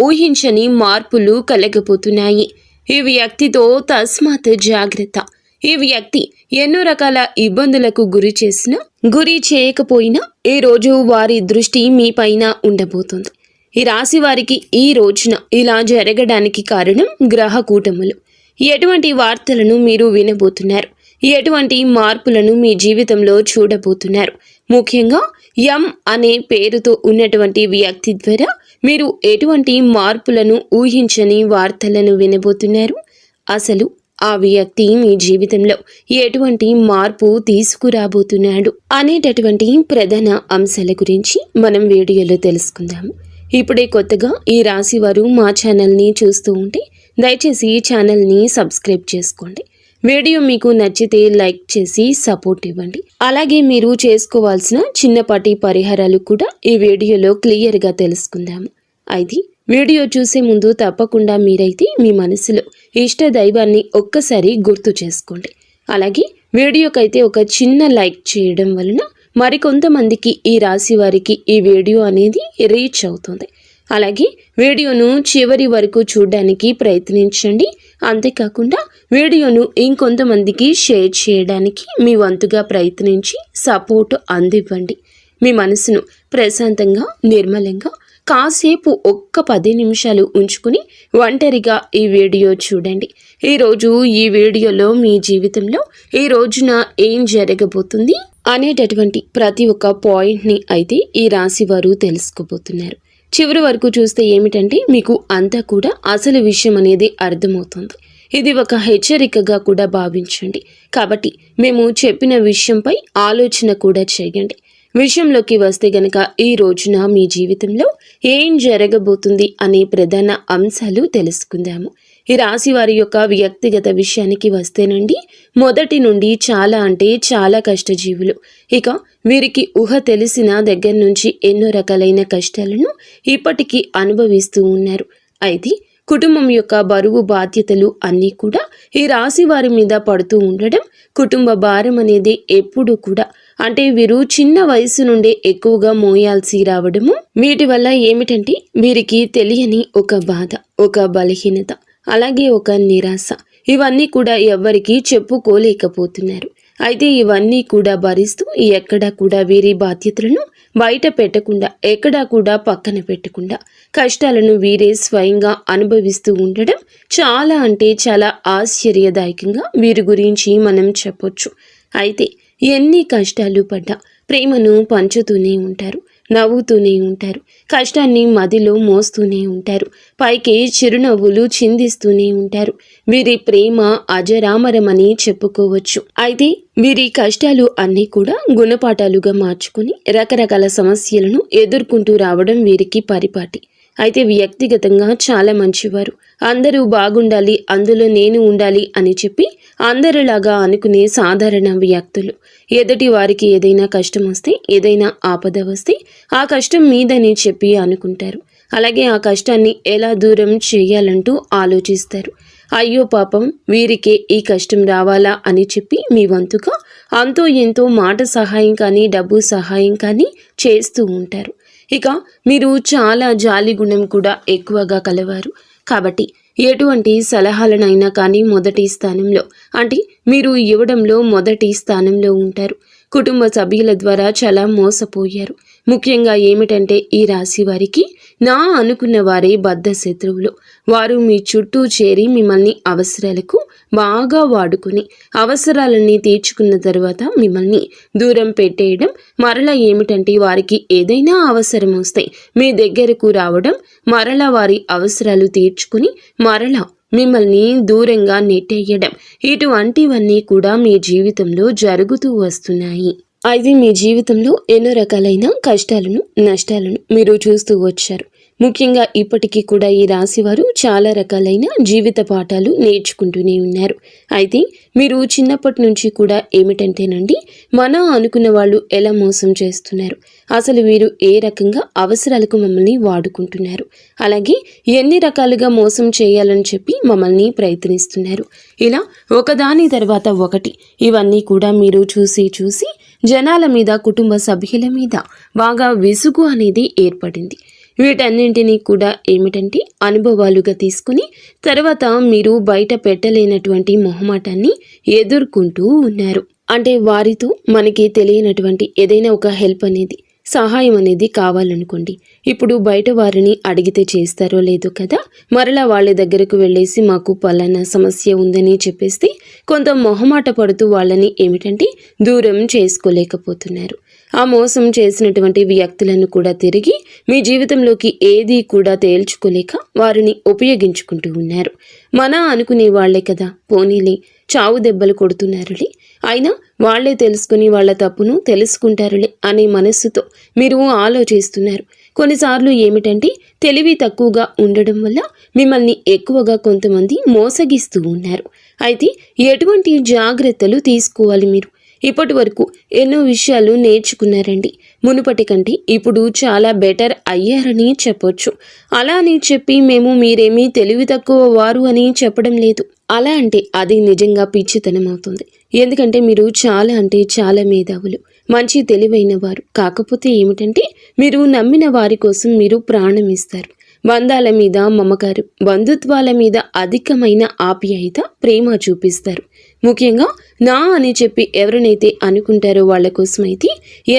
ఊహించని మార్పులు కలగబోతున్నాయి. ఈ వ్యక్తితో తస్మాత్ జాగ్రత్త. ఈ వ్యక్తి ఎన్నో రకాల ఇబ్బందులకు గురి చేయకపోయినా ఈ రోజు వారి దృష్టి మీ పైన ఉండబోతుంది. ఈ రాశి వారికి ఈ రోజున ఇలా జరగడానికి కారణం గ్రహ కూటములు. ఎటువంటి వార్తలను మీరు వినబోతున్నారు, ఎటువంటి మార్పులను మీ జీవితంలో చూడబోతున్నారు, ముఖ్యంగా ఎం అనే పేరుతో ఉన్నటువంటి వ్యక్తి ద్వారా మీరు ఎటువంటి మార్పులను ఊహించని వార్తలను వినబోతున్నారు, అసలు ఆ వ్యక్తి మీ జీవితంలో ఎటువంటి మార్పు తీసుకురాబోతున్నాడు అనేటటువంటి ప్రధాన అంశాల గురించి మనం వీడియోలో తెలుసుకుందాము. ఇప్పుడే కొత్తగా ఈ రాశి వారు మా ఛానల్ని చూస్తూ ఉంటే దయచేసి ఈ ఛానల్ని సబ్స్క్రైబ్ చేసుకోండి. వీడియో మీకు నచ్చితే లైక్ చేసి సపోర్ట్ ఇవ్వండి. అలాగే మీరు చేసుకోవాల్సిన చిన్నపాటి పరిహారాలు కూడా ఈ వీడియోలో క్లియర్గా తెలుసుకుందాము. అయితే వీడియో చూసే ముందు తప్పకుండా మీరైతే మీ మనసులో ఇష్ట దైవాన్ని ఒక్కసారి గుర్తు చేసుకోండి. అలాగే వీడియోకైతే ఒక చిన్న లైక్ చేయడం వలన మరికొంతమందికి ఈ రాశి వారికి ఈ వీడియో అనేది రీచ్ అవుతుంది. అలాగే వీడియోను చివరి వరకు చూడడానికి ప్రయత్నించండి. అంతేకాకుండా వీడియోను ఇంకొంతమందికి షేర్ చేయడానికి మీ వంతుగా ప్రయత్నించి సపోర్ట్ అందివ్వండి. మీ మనసును ప్రశాంతంగా నిర్మలంగా కాసేపు ఒక్క 10 నిమిషాలు ఉంచుకుని ఒంటరిగా ఈ వీడియో చూడండి. ఈరోజు ఈ వీడియోలో మీ జీవితంలో ఈ రోజున ఏం జరగబోతుంది అనేటటువంటి ప్రతి ఒక్క పాయింట్ని అయితే ఈ రాశి వారు తెలుసుకోబోతున్నారు. చివరి వరకు చూస్తే ఏమిటంటే మీకు అంతా కూడా అసలు విషయం అనేది అర్థమవుతుంది. ఇది ఒక హెచ్చరికగా కూడా భావించండి. కాబట్టి మేము చెప్పిన విషయంపై ఆలోచన కూడా చేయండి. విషయంలోకి వస్తే గనక ఈ రోజున మీ జీవితంలో ఏం జరగబోతుంది అనే ప్రధాన అంశాలు తెలుసుకుందాము. ఈ రాశి వారి యొక్క వ్యక్తిగత విషయానికి వస్తేనండి, మొదటి నుండి చాలా అంటే చాలా కష్టజీవులు. ఇక వీరికి ఊహ తెలిసిన దగ్గర నుంచి ఎన్నో రకాలైన కష్టాలను ఇప్పటికీ అనుభవిస్తూ ఉన్నారు. అయితే కుటుంబం యొక్క బరువు బాధ్యతలు అన్నీ కూడా ఈ రాశి వారి మీద పడుతూ ఉండడం, కుటుంబ భారం అనేది ఎప్పుడు కూడా అంటే వీరు చిన్న వయసు నుండే ఎక్కువగా మోయాల్సి రావడము, వీటి వల్ల ఏమిటంటే వీరికి తెలియని ఒక బాధ, ఒక బలహీనత, అలాగే ఒక నిరాశ, ఇవన్నీ కూడా ఎవ్వరికీ చెప్పుకోలేకపోతున్నారు. అయితే ఇవన్నీ కూడా భరిస్తూ ఎక్కడా కూడా వీరి బాధ్యతలను బయట పెట్టకుండా, ఎక్కడా కూడా పక్కన పెట్టకుండా కష్టాలను వీరే స్వయంగా అనుభవిస్తూ ఉండడం చాలా అంటే చాలా ఆశ్చర్యదాయకంగా వీరి గురించి మనం చెప్పొచ్చు. అయితే ఎన్ని కష్టాలు పడ్డా ప్రేమను పంచుతూనే ఉంటారు, నవ్వుతూనే ఉంటారు, కష్టాన్ని మదిలో మోస్తూనే ఉంటారు, పైకి చిరునవ్వులు చిందిస్తూనే ఉంటారు. వీరి ప్రేమ అజరామరమని చెప్పుకోవచ్చు. అయితే వీరి కష్టాలు అన్నీ కూడా గుణపాఠాలుగా మార్చుకుని రకరకాల సమస్యలను ఎదుర్కొంటూ రావడం వీరికి పరిపాటి. అయితే వ్యక్తిగతంగా చాలా మంచివారు. అందరూ బాగుండాలి, అందులో నేను ఉండాలి అని చెప్పి అందరిలాగా అనుకునే సాధారణ వ్యక్తులు. ఎదుటి వారికి ఏదైనా కష్టం వస్తే, ఏదైనా ఆపద వస్తే ఆ కష్టం మీదని చెప్పి అనుకుంటారు. అలాగే ఆ కష్టాన్ని ఎలా దూరం చేయాలంటూ ఆలోచిస్తారు. అయ్యో పాపం వీరికే ఈ కష్టం రావాలా అని చెప్పి మీ వంతుగా అంతో ఎంతో మాట సహాయం కానీ డబ్బు సహాయం కానీ చేస్తూ ఉంటారు. ఇక మీరు చాలా జాలి గుణం కూడా ఎక్కువగా కలవారు. కాబట్టి ఎటువంటి సలహాలనైనా కానీ మొదటి స్థానంలో అంటే మీరు ఇవ్వడంలో మొదటి స్థానంలో ఉంటారు. కుటుంబ సభ్యుల ద్వారా చాలా మోసపోయారు. ముఖ్యంగా ఏమిటంటే ఈ రాశి వారికి నా అనుకున్న వారే బద్ధ శత్రువులు. వారు మీ చుట్టూ చేరి మిమ్మల్ని అవసరాలకు బాగా వాడుకుని అవసరాలన్నీ తీర్చుకున్న తర్వాత మిమ్మల్ని దూరం పెట్టేయడం, మరలా ఏమిటంటే వారికి ఏదైనా అవసరం వస్తే మీ దగ్గరకు రావడం, మరలా వారి అవసరాలు తీర్చుకుని మరలా మిమ్మల్ని దూరంగా నెట్టేయడం, ఇటువంటివన్నీ కూడా మీ జీవితంలో జరుగుతూ వస్తున్నాయి. అయితే మీ జీవితంలో ఎన్నో రకాలైన కష్టాలను, నష్టాలను మీరు చూస్తూ వచ్చారు. ముఖ్యంగా ఇప్పటికీ కూడా ఈ రాశి వారు చాలా రకాలైన జీవిత పాఠాలు నేర్చుకుంటూనే ఉన్నారు. అయితే మీరు చిన్నప్పటి నుంచి కూడా ఏమిటంటేనండి, మన అనుకున్న వాళ్ళు ఎలా మోసం చేస్తున్నారు, అసలు వీరు ఏ రకంగా అవసరాలకు మమ్మల్ని వాడుకుంటున్నారు, అలాగే ఎన్ని రకాలుగా మోసం చేయాలని చెప్పి మమ్మల్ని ప్రయత్నిస్తున్నారు, ఇలా ఒకదాని తర్వాత ఒకటి ఇవన్నీ కూడా మీరు చూసి జనాల మీద, కుటుంబ సభ్యుల మీద బాగా విసుగు అనేది ఏర్పడింది. వీటన్నింటినీ కూడా ఏమిటంటే అనుభవాలుగా తీసుకుని తర్వాత మీరు బయట పెట్టలేనటువంటి మొహమాటాన్ని ఎదుర్కొంటూ ఉన్నారు. అంటే వారితో మనకి తెలియనటువంటి ఏదైనా ఒక హెల్ప్ అనేది, సహాయం అనేది కావాలనుకోండి, ఇప్పుడు బయట వారిని అడిగితే చేస్తారో లేదో కదా, మరలా వాళ్ళ దగ్గరకు వెళ్ళేసి మాకు పలానా సమస్య ఉందని చెప్పేస్తే కొంత మొహమాట పడుతూ వాళ్ళని ఏమిటంటే దూరం చేసుకోలేకపోతున్నారు. ఆ మోసం చేసినటువంటి వ్యక్తులను కూడా తిరిగి మీ జీవితంలోకి ఏదీ కూడా తేల్చుకోలేక వారిని ఉపయోగించుకుంటూ ఉన్నారు. మన అనుకునే వాళ్లే కదా, పోనీలే చావు దెబ్బలు కొడుతున్నారులే, అయినా వాళ్లే తెలుసుకుని వాళ్ళ తప్పును తెలుసుకుంటారులే అనే మనస్సుతో మీరు ఆలోచిస్తున్నారు. కొన్నిసార్లు ఏమిటంటే తెలివి తక్కువగా ఉండడం వల్ల మిమ్మల్ని ఎక్కువగా కొంతమంది మోసగిస్తూ ఉన్నారు. అయితే ఎటువంటి జాగ్రత్తలు తీసుకోవాలి మీరు? ఇప్పటి వరకు ఎన్నో విషయాలు నేర్చుకున్నారండి. మునుపటి కంటే ఇప్పుడు చాలా బెటర్ అయ్యారని చెప్పొచ్చు. అలా అని చెప్పి మేము మీరేమీ తెలివి తక్కువ వారు అని చెప్పడం లేదు. అలా అంటే అది నిజంగా పిచ్చితనం అవుతుంది. ఎందుకంటే మీరు చాలా అంటే చాలా మేధావులు, మంచి తెలివైన వారు. కాకపోతే ఏమిటంటే మీరు నమ్మిన వారి కోసం మీరు ప్రాణం ఇస్తారు. బంధాల మీద మమకారం, బంధుత్వాల మీద అధికమైన ఆప్యాయత, ప్రేమ చూపిస్తారు. ముఖ్యంగా నా అని చెప్పి ఎవరినైతే అనుకుంటారో వాళ్ళ కోసమైతే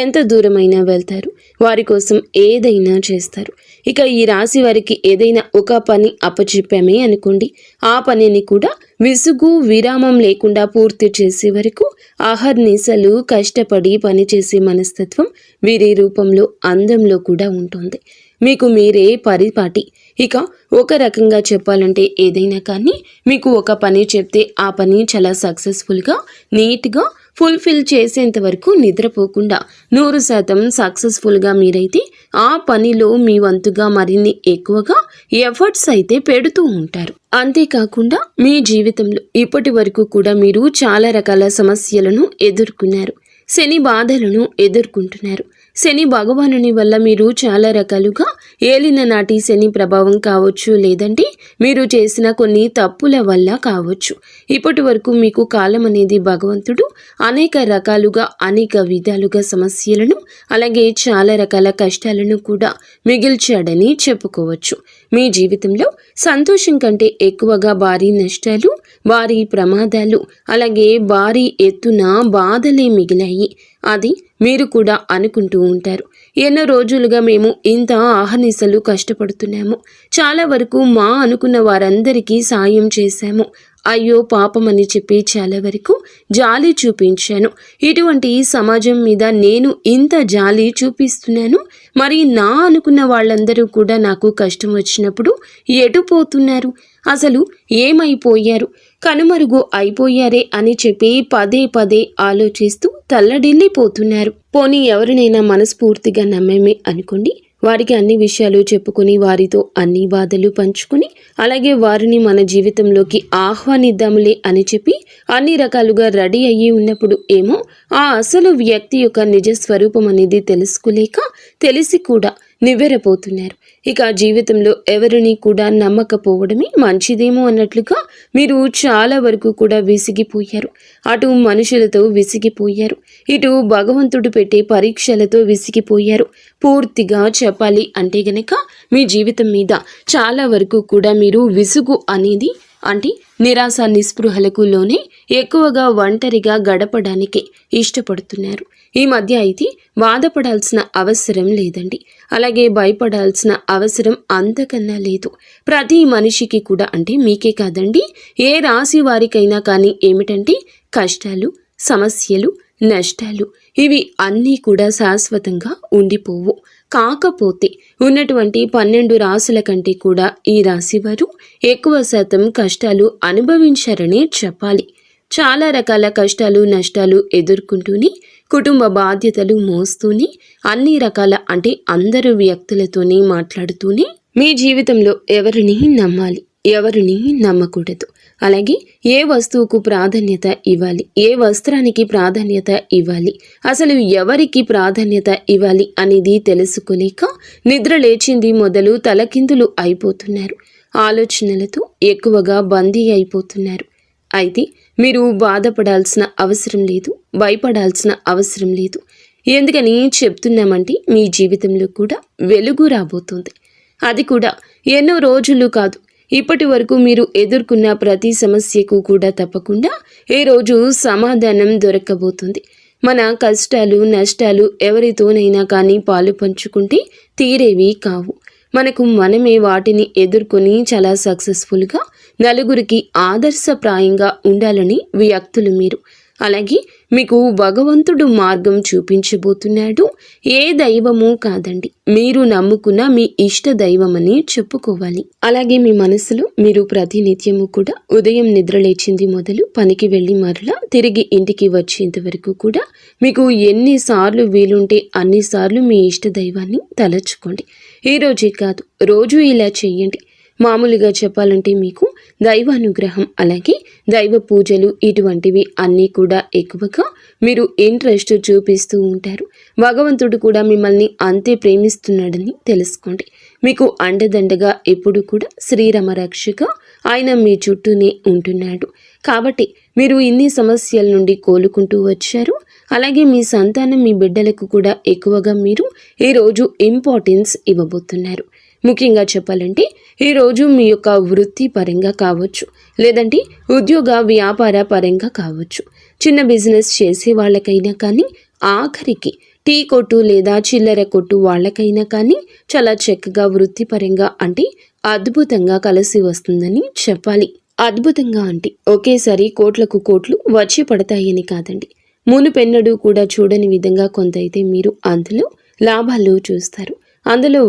ఎంత దూరమైనా వెళ్తారు, వారి కోసం ఏదైనా చేస్తారు. ఇక ఈ రాశి వారికి ఏదైనా ఒక పని అప్పచెప్పామే అనుకోండి, ఆ పనిని కూడా విసుగు విరామం లేకుండా పూర్తి చేసే వరకు అహర్నిశలు కష్టపడి పనిచేసే మనస్తత్వం వీరి రూపంలో, అందంలో కూడా ఉంటుంది. మీకు మీరే పరిపాటి. ఇక ఒక రకంగా చెప్పాలంటే ఏదైనా కానీ మీకు ఒక పని చెప్తే ఆ పని చాలా సక్సెస్ఫుల్గా, నీట్గా ఫుల్ఫిల్ చేసేంత వరకు నిద్రపోకుండా 100% సక్సెస్ఫుల్గా మీరైతే ఆ పనిలో మీ వంతుగా మరిన్ని ఎక్కువగా ఎఫర్ట్స్ అయితే పెడుతూ ఉంటారు. అంతేకాకుండా మీ జీవితంలో ఇప్పటి వరకు కూడా మీరు చాలా రకాల సమస్యలను ఎదుర్కొన్నారు, శని బాధలను ఎదుర్కొంటున్నారు. శని భగవానుని వల్ల మీరు చాలా రకాలుగా ఏలిన నాటి శని ప్రభావం కావచ్చు, లేదంటే మీరు చేసిన కొన్ని తప్పుల వల్ల కావచ్చు. ఇప్పటి వరకు మీకు కాలం అనేది భగవంతుడు అనేక రకాలుగా, అనేక విధాలుగా సమస్యలను, అలాగే చాలా రకాల కష్టాలను కూడా మిగిల్చాడని చెప్పుకోవచ్చు. మీ జీవితంలో సంతోషం కంటే ఎక్కువగా భారీ నష్టాలు, భారీ ప్రమాదాలు, అలాగే భారీ ఎత్తున బాధలే మిగిలాయి. అది మీరు కూడా అనుకుంటూ ఉంటారు. ఎన్నో రోజులుగా మేము ఇంత ఆహర్నిశలు కష్టపడుతున్నాము, చాలా వరకు మా అనుకున్న వారందరికీ సాయం చేశాము, అయ్యో పాపం అని చెప్పి చాలా వరకు జాలి చూపించాను. ఇటువంటి సమాజం మీద నేను ఇంత జాలి చూపిస్తున్నాను, మరి నా అనుకున్న వాళ్ళందరూ కూడా నాకు కష్టం వచ్చినప్పుడు ఎటు పోతున్నారు, అసలు ఏమైపోయారు, కనుమరుగు అయిపోయారే అని చెప్పి పదే పదే ఆలోచిస్తూ తల్లడిల్లిపోతున్నారు. పోనీ ఎవరినైనా మనస్ఫూర్తిగా నమ్మేమే అనుకోండి, వారికి అన్ని విషయాలు చెప్పుకొని వారితో అన్ని బాధలు పంచుకొని అలాగే వారిని మన జీవితంలోకి ఆహ్వానిద్దాములే అని చెప్పి అన్ని రకాలుగా రెడీ అయ్యి ఉన్నప్పుడు ఏమో ఆ అసలు వ్యక్తి యొక్క నిజ స్వరూపం అనేది తెలుసుకోలేక తెలిసి కూడా నివ్వెరపోతున్నారు. ఇక జీవితంలో ఎవరిని కూడా నమ్మకపోవడమే మంచిదేమో అన్నట్లుగా మీరు చాలా వరకు కూడా విసిగిపోయారు. అటు మనుషులతో విసిగిపోయారు, ఇటు భగవంతుడు పెట్టే పరీక్షలతో విసిగిపోయారు. పూర్తిగా చెప్పాలి అంటే గనక మీ జీవితం మీద చాలా వరకు కూడా మీరు విసుగు అనేది అంటే నిరాశ నిస్పృహలకు లోనే ఎక్కువగా ఒంటరిగా గడపడానికే ఇష్టపడుతున్నారు. ఈ మధ్య అయితే బాధపడాల్సిన అవసరం లేదండి, అలాగే భయపడాల్సిన అవసరం అంతకన్నా లేదు. ప్రతి మనిషికి కూడా అంటే మీకే కాదండి, ఏ రాశి వారికైనా కానీ ఏమిటంటే కష్టాలు, సమస్యలు, నష్టాలు ఇవి అన్నీ కూడా శాశ్వతంగా ఉండిపోవు. కాకపోతే ఉన్నటువంటి 12 రాశుల కంటే కూడా ఈ రాశి వారు ఎక్కువ శాతం కష్టాలు అనుభవించారనే చెప్పాలి. చాలా రకాల కష్టాలు, నష్టాలు ఎదుర్కొంటూనే, కుటుంబ బాధ్యతలు మోస్తూనే, అన్ని రకాల అంటే అందరు వ్యక్తులతోనే మాట్లాడుతూనే మీ జీవితంలో ఎవరిని నమ్మాలి, ఎవరిని నమ్మకూడదు, అలాగే ఏ వస్తువుకు ప్రాధాన్యత ఇవ్వాలి, ఏ వస్త్రానికి ప్రాధాన్యత ఇవ్వాలి, అసలు ఎవరికి ప్రాధాన్యత ఇవ్వాలి అనేది తెలుసుకోలేక నిద్ర లేచింది మొదలు తలకిందులు అయిపోతున్నారు. ఆలోచనలతో ఎక్కువగా బందీ అయిపోతున్నారు. అయితే మీరు బాధపడాల్సిన అవసరం లేదు, భయపడాల్సిన అవసరం లేదు. ఎందుకని చెప్తున్నామంటే మీ జీవితంలో కూడా వెలుగు రాబోతుంది. అది కూడా ఎన్నో రోజులు కాదు, ఇప్పటి వరకు మీరు ఎదుర్కొన్న ప్రతి సమస్యకు కూడా తప్పకుండా ఏ రోజు సమాధానం దొరకబోతుంది. మన కష్టాలు నష్టాలు ఎవరితోనైనా కానీ పాలు పంచుకుంటే తీరేవి కావు. మనకు మనమే వాటిని ఎదుర్కొని చాలా సక్సెస్ఫుల్గా నలుగురికి ఆదర్శప్రాయంగా ఉండాలని వ్యక్తులు మీరు. అలాగే మీకు భగవంతుడు మార్గం చూపించబోతున్నాడు. ఏ దైవమూ కాదండి, మీరు నమ్ముకున్న మీ ఇష్ట దైవమని చెప్పుకోవాలి. అలాగే మీ మనసులో మీరు ప్రతినిత్యము కూడా ఉదయం నిద్రలేచింది మొదలు పనికి వెళ్ళి మరలా తిరిగి ఇంటికి వచ్చేంత వరకు కూడా మీకు ఎన్నిసార్లు వీలుంటే అన్నిసార్లు మీ ఇష్ట దైవాన్ని తలచుకోండి. ఈ రోజే కాదు, రోజు ఇలా చెయ్యండి. మామూలుగా చెప్పాలంటే మీకు దైవానుగ్రహం అలాగే దైవ పూజలు ఇటువంటివి అన్నీ కూడా ఎక్కువగా మీరు ఇంట్రెస్ట్ చూపిస్తూ ఉంటారు. భగవంతుడు కూడా మిమ్మల్ని అంతే ప్రేమిస్తున్నాడని తెలుసుకోండి. మీకు అండదండగా ఎప్పుడు కూడా శ్రీరామ రక్షగా ఆయన మీ చుట్టూనే ఉంటున్నాడు. కాబట్టి మీరు ఇన్ని సమస్యల నుండి కోలుకుంటూ వచ్చారు. అలాగే మీ సంతానం మీ బిడ్డలకు కూడా ఎక్కువగా మీరు ఈరోజు ఇంపార్టెన్స్ ఇవ్వబోతున్నారు. ముఖ్యంగా చెప్పాలంటే ఈరోజు మీ యొక్క వృత్తి పరంగా కావచ్చు, లేదంటే ఉద్యోగ వ్యాపార పరంగా కావచ్చు, చిన్న బిజినెస్ చేసే వాళ్ళకైనా కానీ, ఆఖరికి టీ కొట్టు లేదా చిల్లర కొట్టు వాళ్ళకైనా కానీ చాలా చక్కగా వృత్తిపరంగా అంటే అద్భుతంగా కలిసి వస్తుందని చెప్పాలి. అద్భుతంగా అంటే ఒకేసారి కోట్లకు కోట్లు వచ్చి పడతాయని కాదండి. మునుపెన్నడూ కూడా చూడని విధంగా కొంతైతే మీరు అందులో లాభాలు చూస్తారు. అందులో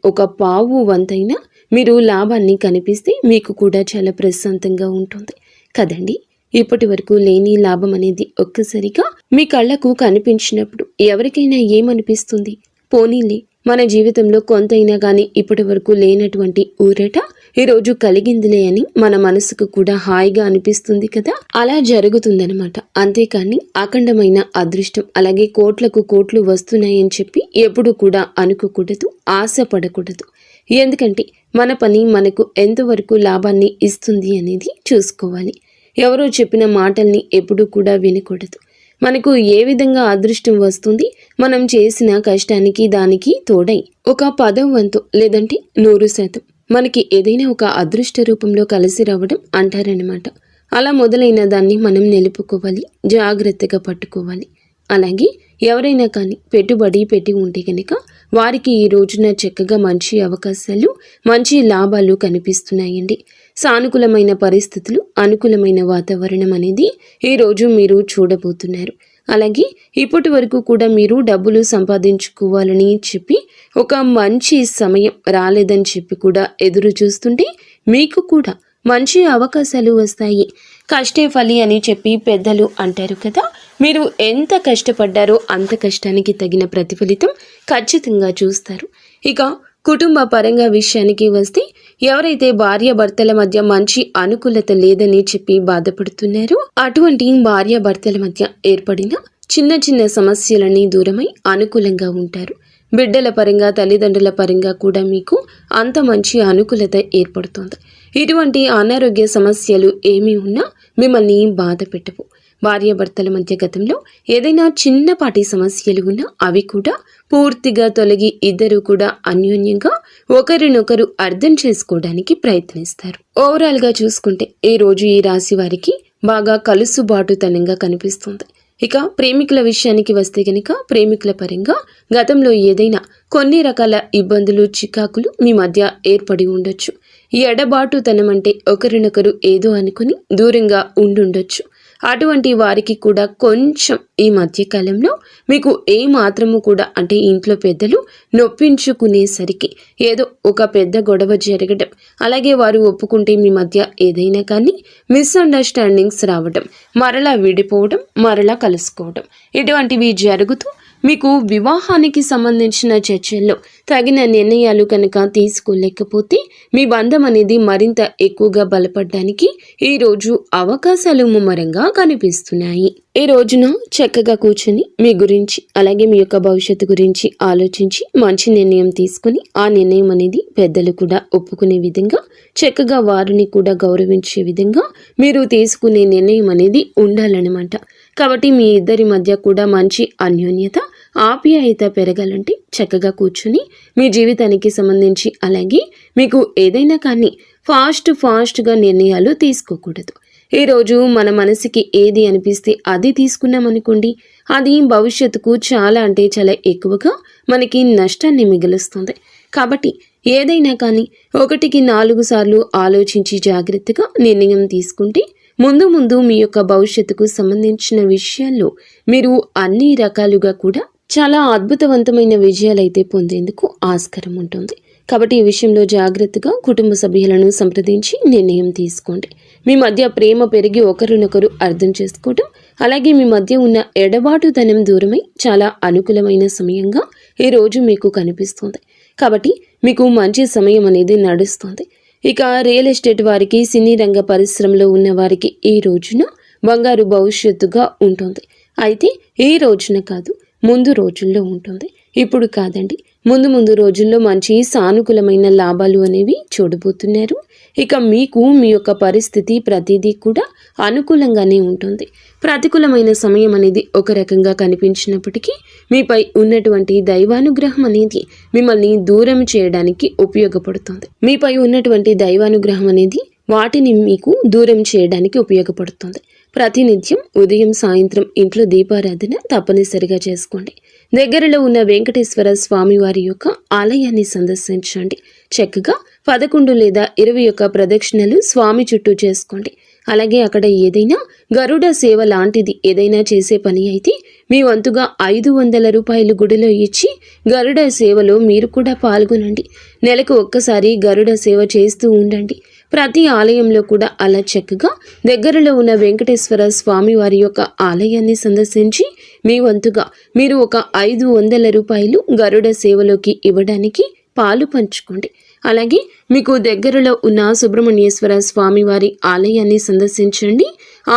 ఒక పావు వంతైనా మీరు లాభాన్ని కనిపిస్తే మీకు కూడా చాలా ప్రశాంతంగా ఉంటుంది కదండి. ఇప్పటి వరకు లేని లాభం అనేది ఒక్కసారిగా మీ కళ్ళకు కనిపించినప్పుడు ఎవరికైనా ఏమనిపిస్తుంది? పోనీలే, మన జీవితంలో కొంతైనా కానీ ఇప్పటి వరకు లేనటువంటి ఊరట ఈరోజు కలిగిందిలే అని మన మనసుకు కూడా హాయిగా అనిపిస్తుంది కదా. అలా జరుగుతుందనమాట. అంతేకాని అఖండమైన అదృష్టం అలాగే కోట్లకు కోట్లు వస్తున్నాయని చెప్పి ఎప్పుడు కూడా అనుకోకూడదు, ఆశపడకూడదు. ఎందుకంటే మన పని మనకు ఎంతవరకు లాభాన్ని ఇస్తుంది అనేది చూసుకోవాలి. ఎవరో చెప్పిన మాటల్ని ఎప్పుడు కూడా వినకూడదు. మనకు ఏ విధంగా అదృష్టం వస్తుంది? మనం చేసిన కష్టానికి దానికి తోడై ఒక 10వ వంతు లేదంటే 100% మనకి ఏదైనా ఒక అదృష్ట రూపంలో కలిసి రావడం అంటారనమాట. అలా మొదలైన దాన్ని మనం నిలుపుకోవాలి, జాగ్రత్తగా పట్టుకోవాలి. అలాగే ఎవరైనా కానీ పెట్టుబడి పెట్టి ఉంటే కనుక వారికి ఈ రోజున చక్కగా మంచి అవకాశాలు, మంచి లాభాలు కనిపిస్తున్నాయండి. సానుకూలమైన పరిస్థితులు, అనుకూలమైన వాతావరణం అనేది ఈరోజు మీరు చూడబోతున్నారు. అలాగే ఇప్పటి వరకు కూడా మీరు డబ్బులు సంపాదించుకోవాలని చెప్పి ఒక మంచి సమయం రాలేదని చెప్పి కూడా ఎదురు చూస్తుంటే మీకు కూడా మంచి అవకాశాలు వస్తాయి. కష్టే ఫలి అని చెప్పి పెద్దలు అంటారు కదా. మీరు ఎంత కష్టపడ్డారో అంత కష్టానికి తగిన ప్రతిఫలితం ఖచ్చితంగా చూస్తారు. ఇక కుటుంబ పరంగా విషయానికి వస్తే ఎవరైతే భార్యాభర్తల మధ్య మంచి అనుకూలత లేదని చెప్పి బాధపడుతున్నారో అటువంటి భార్యాభర్తల మధ్య ఏర్పడిన చిన్న చిన్న సమస్యలన్నీ దూరమై అనుకూలంగా ఉంటారు. బిడ్డల పరంగా తల్లిదండ్రుల పరంగా కూడా మీకు అంత మంచి అనుకూలత ఏర్పడుతుంది. ఇటువంటి అనారోగ్య సమస్యలు ఏమీ ఉన్నా మిమ్మల్ని బాధ పెట్టవు. భార్యాభర్తల మధ్య గతంలో ఏదైనా చిన్నపాటి సమస్యలు ఉన్నా అవి కూడా పూర్తిగా తొలగి ఇద్దరు కూడా అన్యోన్యంగా ఒకరినొకరు అర్థం చేసుకోవడానికి ప్రయత్నిస్తారు. ఓవరాల్గా చూసుకుంటే ఈ రోజు ఈ రాశి వారికి బాగా కలుసుబాటుతనంగా కనిపిస్తుంది. ఇక ప్రేమికుల విషయానికి వస్తే గనక ప్రేమికుల పరంగా గతంలో ఏదైనా కొన్ని రకాల ఇబ్బందులు, చికాకులు మీ మధ్య ఏర్పడి ఉండొచ్చు. ఈ ఎడబాటుతనం అంటే ఒకరినొకరు ఏదో అనుకుని దూరంగా ఉండుండొచ్చు. అటువంటి వారికి కూడా కొంచెం ఈ మధ్యకాలంలో మీకు ఏ మాత్రము కూడా అంటే ఇంట్లో పెద్దలు నొప్పించుకునేసరికి ఏదో ఒక పెద్ద గొడవ జరగడం, అలాగే వారు ఒప్పుకుంటే మీ మధ్య ఏదైనా కానీ మిస్అండర్స్టాండింగ్స్ రావడం, మరలా విడిపోవడం, మరలా కలుసుకోవడం ఇటువంటివి జరుగుతూ మీకు వివాహానికి సంబంధించిన చర్చల్లో తగిన నిర్ణయాలు కనుక తీసుకోలేకపోతే మీ బంధం అనేది మరింత ఎక్కువగా బలపడడానికి ఈరోజు అవకాశాలు ముమ్మరంగా కనిపిస్తున్నాయి. ఈ రోజున చక్కగా కూర్చుని మీ గురించి అలాగే మీ యొక్క భవిష్యత్తు గురించి ఆలోచించి మంచి నిర్ణయం తీసుకుని ఆ నిర్ణయం అనేది పెద్దలు కూడా ఒప్పుకునే విధంగా, చక్కగా వారిని కూడా గౌరవించే విధంగా మీరు తీసుకునే నిర్ణయం అనేది ఉండాలన్నమాట. కాబట్టి మీ ఇద్దరి మధ్య కూడా మంచి అన్యోన్యత ఆప్యాయత పెరగాలంటే చక్కగా కూర్చుని మీ జీవితానికి సంబంధించి అలాగే మీకు ఏదైనా కానీ ఫాస్ట్గా నిర్ణయాలు తీసుకోకూడదు. ఈరోజు మన మనసుకి ఏది అనిపిస్తే అది తీసుకున్నామనుకోండి, అది భవిష్యత్తుకు చాలా అంటే చాలా ఎక్కువగా మనకి నష్టాన్ని మిగులుస్తుంది. కాబట్టి ఏదైనా కానీ 1కి 4 సార్లు ఆలోచించి జాగ్రత్తగా నిర్ణయం తీసుకుంటే ముందు మీ యొక్క భవిష్యత్తుకు సంబంధించిన విషయాల్లో మీరు అన్ని రకాలుగా కూడా చాలా అద్భుతవంతమైన విజయాలైతే పొందేందుకు ఆస్కారం ఉంటుంది. కాబట్టి ఈ విషయంలో జాగ్రత్తగా కుటుంబ సభ్యులను సంప్రదించి నిర్ణయం తీసుకోండి. మీ మధ్య ప్రేమ పెరిగి ఒకరినొకరు అర్థం చేసుకోవటం, అలాగే మీ మధ్య ఉన్న ఎడబాటుతనం దూరమై చాలా అనుకూలమైన సమయంగా ఈరోజు మీకు కనిపిస్తుంది. కాబట్టి మీకు మంచి సమయం అనేది నడుస్తుంది. ఇక రియల్ ఎస్టేట్ వారికి, సినీ రంగ పరిశ్రమలో ఉన్న వారికి ఈ రోజున బంగారు భవిష్యత్తుగా ఉంటుంది. అయితే ఈ రోజున కాదు, ముందు రోజుల్లో ఉంటుంది. ఇప్పుడు కాదండి, ముందు రోజుల్లో మంచి సానుకూలమైన లాభాలు అనేవి చూడబోతున్నారు. ఇక మీకు మీ యొక్క పరిస్థితి ప్రతిదీ కూడా అనుకూలంగానే ఉంటుంది. ప్రతికూలమైన సమయం అనేది ఒక రకంగా కనిపించినప్పటికీ మీపై ఉన్నటువంటి దైవానుగ్రహం అనేది మిమ్మల్ని దూరం చేయడానికి ఉపయోగపడుతుంది. మీపై ఉన్నటువంటి దైవానుగ్రహం అనేది వాటిని మీకు దూరం చేయడానికి ఉపయోగపడుతుంది. ప్రతినిత్యం ఉదయం సాయంత్రం ఇంట్లో దీపారాధన తప్పనిసరిగా చేసుకోండి. దగ్గరలో ఉన్న వెంకటేశ్వర స్వామి వారి యొక్క ఆలయాన్ని సందర్శించండి. చక్కగా 11 లేదా 21 ప్రదక్షిణలు స్వామి చుట్టూ చేసుకోండి. అలాగే అక్కడ ఏదైనా గరుడ సేవ లాంటిది ఏదైనా చేసే పని అయితే మీ వంతుగా 500 రూపాయలు గుడిలో ఇచ్చి గరుడ సేవలో మీరు కూడా పాల్గొనండి. నెలకు ఒక్కసారి గరుడ సేవ చేస్తూ ఉండండి. ప్రతి ఆలయంలో కూడా అలా చక్కగా దగ్గరలో ఉన్న వెంకటేశ్వర స్వామి వారి యొక్క ఆలయాన్ని సందర్శించి మీ వంతుగా మీరు ఒక 500 రూపాయలు గరుడ సేవలోకి ఇవ్వడానికి పాలు పంచుకోండి. అలాగే మీకు దగ్గరలో ఉన్న సుబ్రహ్మణ్యేశ్వర స్వామి వారి ఆలయాన్ని సందర్శించండి.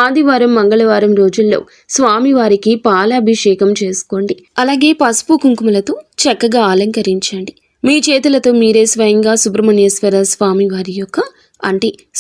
ఆదివారం, మంగళవారం రోజుల్లో స్వామివారికి పాలాభిషేకం చేసుకోండి. అలాగే పసుపు కుంకుమలతో చక్కగా అలంకరించండి. మీ చేతులతో మీరే స్వయంగా సుబ్రహ్మణ్యేశ్వర స్వామి వారి యొక్క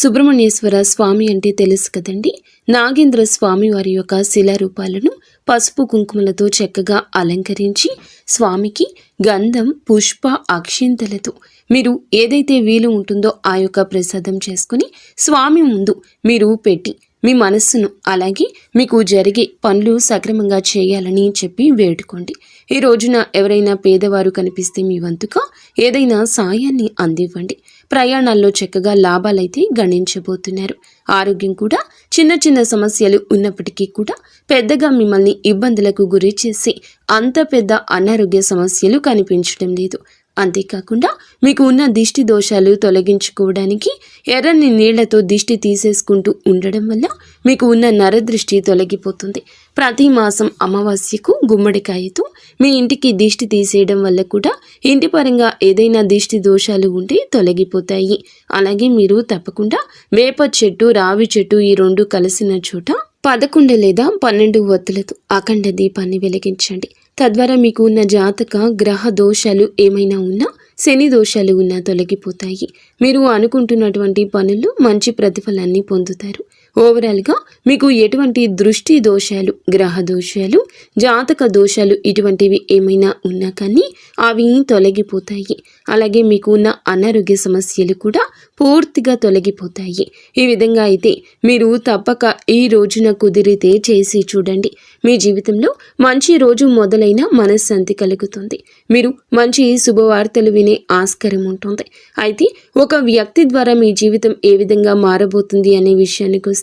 సుబ్రహ్మణ్యేశ్వర స్వామి అంటే తెలుసు కదండి, నాగేంద్ర స్వామి వారి యొక్క శిలారూపాలను పసుపు కుంకుమలతో చక్కగా అలంకరించి స్వామికి గంధం, పుష్ప, అక్షింతలతో మీరు ఏదైతే వీలు ఉంటుందో ఆ యొక్క ప్రసాదం చేసుకుని స్వామి ముందు మీరు పెట్టి మీ మనస్సును అలాగే మీకు జరిగే పనులు సక్రమంగా చేయాలని చెప్పి వేడుకోండి. ఈ రోజున ఎవరైనా పేదవారు కనిపిస్తే మీ వంతుగా ఏదైనా సాయాన్ని అందివ్వండి. ప్రయాణాల్లో చక్కగా లాభాలైతే గణించబోతున్నారు. ఆరోగ్యం కూడా చిన్న సమస్యలు ఉన్నప్పటికీ కూడా పెద్దగా మిమ్మల్ని ఇబ్బందులకు గురి చేసి అంత పెద్ద అనారోగ్య సమస్యలు కనిపించడం లేదు. అంతేకాకుండా మీకు ఉన్న దిష్టి దోషాలు తొలగించుకోవడానికి ఎర్రని నీళ్లతో దిష్టి తీసేసుకుంటూ ఉండడం వల్ల మీకు ఉన్న నరదృష్టి తొలగిపోతుంది. ప్రతి మాసం అమావాస్యకు గుమ్మడికాయతో మీ ఇంటికి దిష్టి తీసేయడం వల్ల కూడా ఇంటి పరంగా ఏదైనా దిష్టి దోషాలు ఉంటే తొలగిపోతాయి. అలాగే మీరు తప్పకుండా వేప చెట్టు, రావి చెట్టు ఈ 2 కలిసిన చోట 11 లేదా 12 ఒత్తులతో అఖండ దీపాన్ని వెలిగించండి. తద్వారా మీకు ఉన్న జాతక గ్రహ దోషాలు ఏమైనా ఉన్నా, శని దోషాలు ఉన్నా తొలగిపోతాయి. మీరు అనుకుంటున్నటువంటి పనుల్లో మంచి ప్రతిఫలాన్ని పొందుతారు. ఓవరాల్గా మీకు ఎటువంటి దృష్టి దోషాలు, గ్రహ దోషాలు, జాతక దోషాలు ఇటువంటివి ఏమైనా ఉన్నా కానీ అవి తొలగిపోతాయి. అలాగే మీకు ఉన్న అనారోగ్య సమస్యలు కూడా పూర్తిగా తొలగిపోతాయి. ఈ విధంగా అయితే మీరు తప్పక ఈ రోజున కుదిరితే చేసి చూడండి. మీ జీవితంలో మంచి రోజు మొదలైన మనశ్శాంతి కలుగుతుంది. మీరు మంచి శుభవార్తలు వినే ఆస్కారం ఉంటుంది. అయితే ఒక వ్యక్తి ద్వారా మీ జీవితం ఏ విధంగా మారబోతుంది అనే విషయానికి వస్తే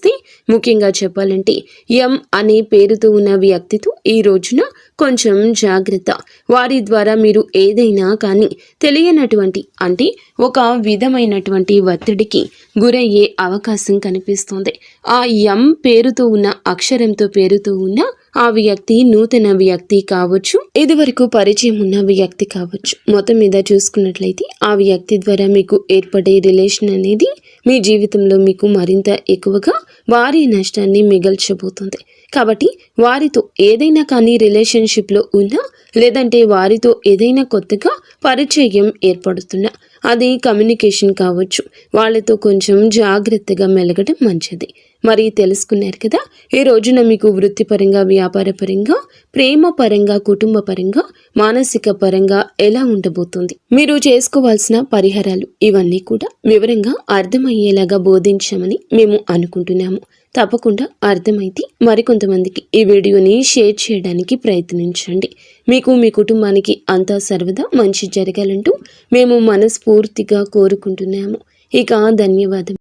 ముఖ్యంగా చెప్పాలంటే ఎం అనే పేరుతో ఉన్న వ్యక్తితో ఈ రోజున కొంచెం జాగ్రత్త. వారి ద్వారా మీరు ఏదైనా కానీ తెలియనటువంటి ఒక విధమైనటువంటి ఒత్తిడికి గురయ్యే అవకాశం కనిపిస్తుంది. ఆ ఎం పేరుతో ఉన్న అక్షరంతో పేరుతో ఉన్న ఆ వ్యక్తి నూతన వ్యక్తి కావచ్చు, ఇదివరకు పరిచయం ఉన్న వ్యక్తి కావచ్చు. మొత్తం మీద చూసుకున్నట్లయితే ఆ వ్యక్తి ద్వారా మీకు ఏర్పడే రిలేషన్ అనేది మీ జీవితంలో మీకు మరింత ఎక్కువగా వారి నష్టాన్ని మిగల్చబోతుంది. కాబట్టి వారితో ఏదైనా కానీ రిలేషన్షిప్లో ఉన్నా, లేదంటే వారితో ఏదైనా కొత్తగా పరిచయం ఏర్పడుతున్నా అది కమ్యూనికేషన్ కావచ్చు. వాళ్ళతో కొంచెం జాగ్రత్తగా మెలగడం మంచిది. మరి తెలుసుకున్నారు కదా, ఈ రోజున మీకు వృత్తిపరంగా, వ్యాపార పరంగా, ప్రేమ పరంగా, కుటుంబ పరంగా, మానసిక పరంగా ఎలా ఉండబోతుంది, మీరు చేసుకోవాల్సిన పరిహారాలు ఇవన్నీ కూడా వివరంగా అర్థమయ్యేలాగా బోధించామని మేము అనుకుంటున్నాము. తప్పకుండా అర్థమైతే మరికొంతమందికి ఈ వీడియోని షేర్ చేయడానికి ప్రయత్నించండి. మీకు, మీ కుటుంబానికి అంతా సర్వదా మంచి జరగాలంటూ మేము మనస్ఫూర్తిగా కోరుకుంటున్నాము. ఇక ధన్యవాదం.